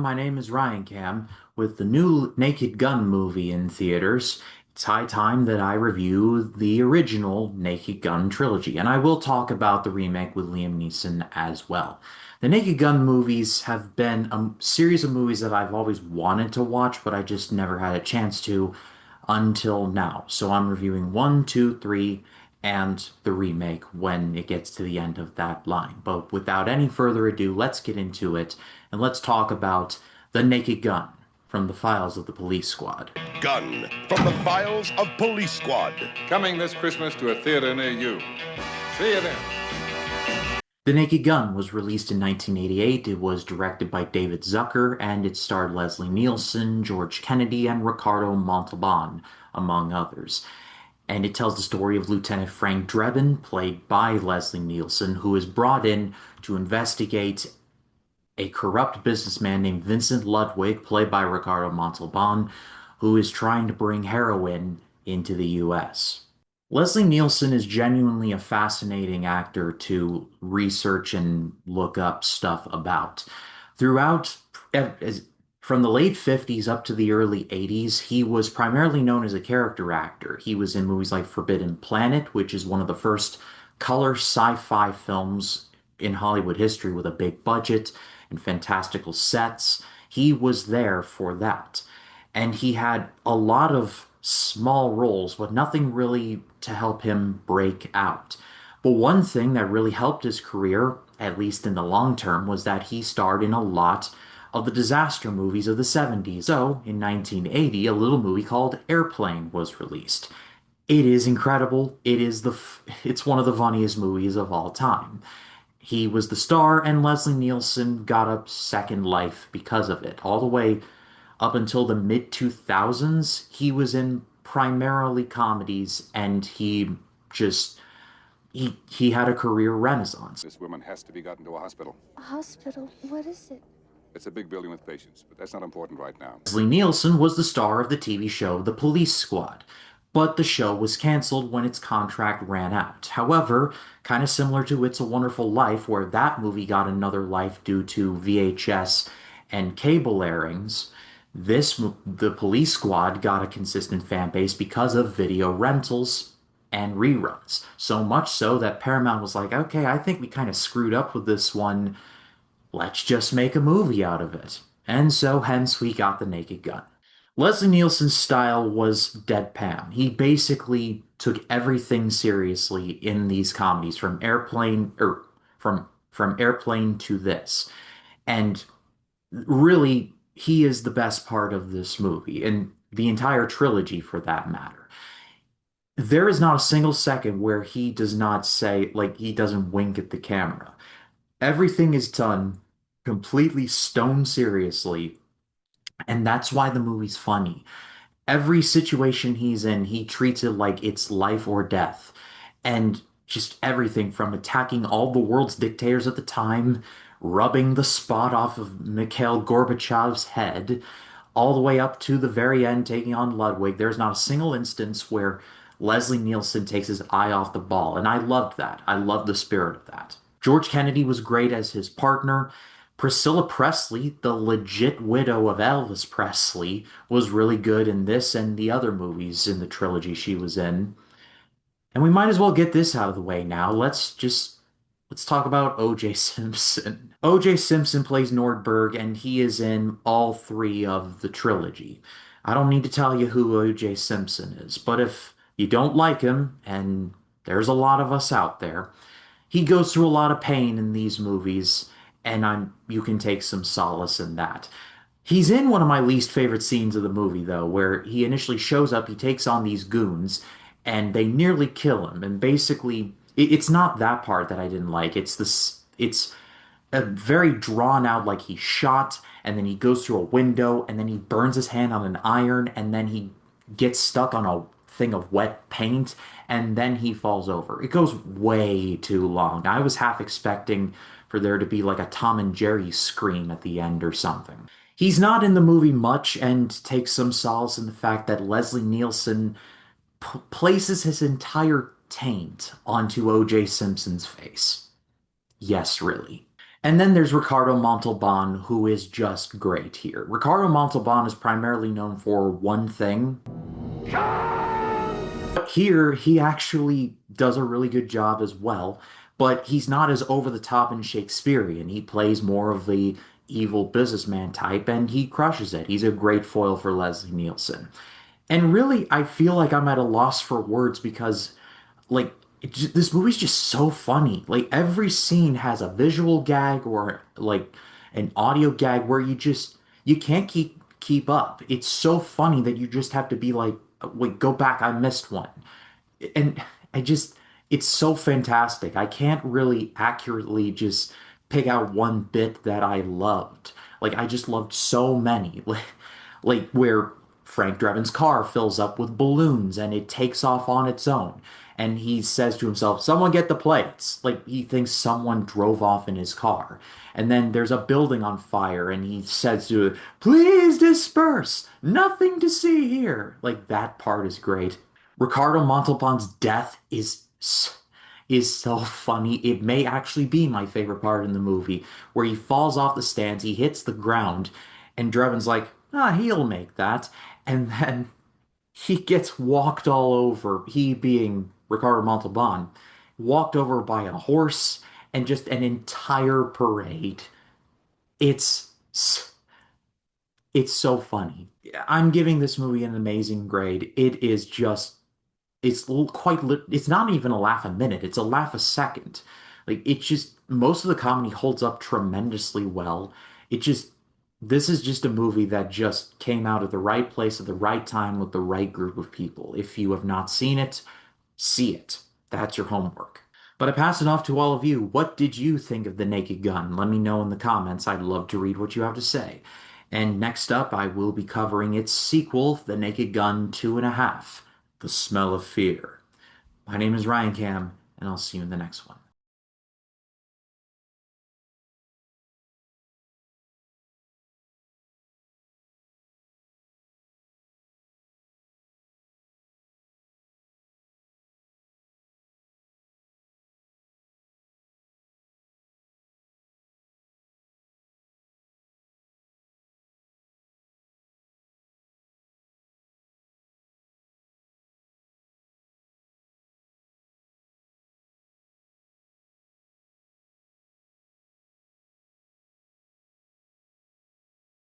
My name is Ryan Cam. With the new Naked Gun movie in theaters, it's high time that I review the original Naked Gun trilogy, and I will talk about the remake with Liam Neeson as well. The Naked Gun movies have been a series of movies that I've always wanted to watch, but I just never had a chance to until now. So I'm reviewing one, two, three, and the remake when it gets to the end of that line. But without any further ado, let's get into it and let's talk about The Naked Gun from the files of the Police Squad. Gun from the files of Police Squad. Coming this Christmas to a theater near you. See you then. The Naked Gun was released in 1988. It was directed by David Zucker, and it starred Leslie Nielsen, George Kennedy, and Ricardo Montalban, among others. And it tells the story of Lieutenant Frank Drebin, played by Leslie Nielsen, who is brought in to investigate a corrupt businessman named Vincent Ludwig, played by Ricardo Montalban, who is trying to bring heroin into the U.S. Leslie Nielsen is genuinely a fascinating actor to research and look up stuff about. Throughout, from the late 50s up to the early 80s, he was primarily known as a character actor. He was in movies like Forbidden Planet, which is one of the first color sci-fi films in Hollywood history with a big budget and fantastical sets. He was there for that. And he had a lot of small roles, but nothing really to help him break out. But one thing that really helped his career, at least in the long term, was that he starred in a lot of the disaster movies of the 70s. So, in 1980, a little movie called Airplane was released. It is incredible. It's one of the funniest movies of all time. He was the star, and Leslie Nielsen got a second life because of it. All the way up until the mid 2000s, he was in primarily comedies, and just he had a career renaissance. This woman has to be gotten to a hospital. A hospital? What is it? It's a big building with patients, but that's not important right now. Leslie Nielsen was the star of the TV show The Police Squad, but the show was canceled when its contract ran out. However, kind of similar to It's a Wonderful Life, where that movie got another life due to VHS and cable airings, The Police Squad got a consistent fan base because of video rentals and reruns. So much so that Paramount was like, okay, I think we kind of screwed up with this one. Let's just make a movie out of it. And so hence we got The Naked Gun. Leslie Nielsen's style was deadpan. He basically took everything seriously in these comedies, from Airplane to this. And really, he is the best part of this movie, and the entire trilogy for that matter. There is not a single second where he does not say, like, he doesn't wink at the camera. Everything is done completely stone seriously, and that's why the movie's funny. Every situation he's in, he treats it like it's life or death. And just everything from attacking all the world's dictators at the time, rubbing the spot off of Mikhail Gorbachev's head, all the way up to the very end, taking on Ludwig. There's not a single instance where Leslie Nielsen takes his eye off the ball, and I loved that. I loved the spirit of that. George Kennedy was great as his partner. Priscilla Presley, the legit widow of Elvis Presley, was really good in this and the other movies in the trilogy she was in. And we might as well get this out of the way now. Let's talk about O.J. Simpson. O.J. Simpson plays Nordberg, and he is in all three of the trilogy. I don't need to tell you who O.J. Simpson is, but if you don't like him, and there's a lot of us out there, he goes through a lot of pain in these movies, and you can take some solace in that. He's in one of my least favorite scenes of the movie, though, where he initially shows up, he takes on these goons, and they nearly kill him. And basically, it's not that part that I didn't like. It's a very drawn out, like he's shot, and then he goes through a window, and then he burns his hand on an iron, and then he gets stuck on a thing of wet paint, and then he falls over. It goes way too long. I was half expecting for there to be like a Tom and Jerry scream at the end or something. He's not in the movie much, and takes some solace in the fact that Leslie Nielsen places his entire taint onto O.J. Simpson's face. Yes, really. And then there's Ricardo Montalban, who is just great here. Ricardo Montalban is primarily known for one thing, but here he actually does a really good job as well. But he's not as over the top and Shakespearean. He plays more of the evil businessman type, and he crushes it. He's a great foil for Leslie Nielsen. And really, I feel like I'm at a loss for words because like this movie's just so funny. Like every scene has a visual gag or like an audio gag where you can't keep up. It's so funny that you just have to be like, wait, go back, I missed one. And I just it's so fantastic. I can't really accurately just pick out one bit that I loved. Like I just loved so many. Like where Frank Drebin's car fills up with balloons and it takes off on its own. And he says to himself, "Someone get the plates." Like he thinks someone drove off in his car. And then there's a building on fire and he says to it, "Please disperse. Nothing to see here." Like that part is great. Ricardo Montalban's death is so funny. It may actually be my favorite part in the movie, where he falls off the stands, he hits the ground, and Drebin's like, "Ah, he'll make that." And then he gets walked all over, he being Ricardo Montalban, walked over by a horse and just an entire parade. It's it's so funny. I'm giving this movie an amazing grade. It is just it's not even a laugh a minute, it's a laugh a second. Like it's just most of the comedy holds up tremendously well. It just this is just a movie that just came out at the right place at the right time with the right group of people. If you have not seen it, see it. That's your homework. But I pass it off to all of you. What did you think of The Naked Gun? Let me know in the comments. I'd love to read what you have to say. And next up, I will be covering its sequel, The Naked Gun 2.5, The Smell of Fear. My name is Ryan Cam, and I'll see you in the next one.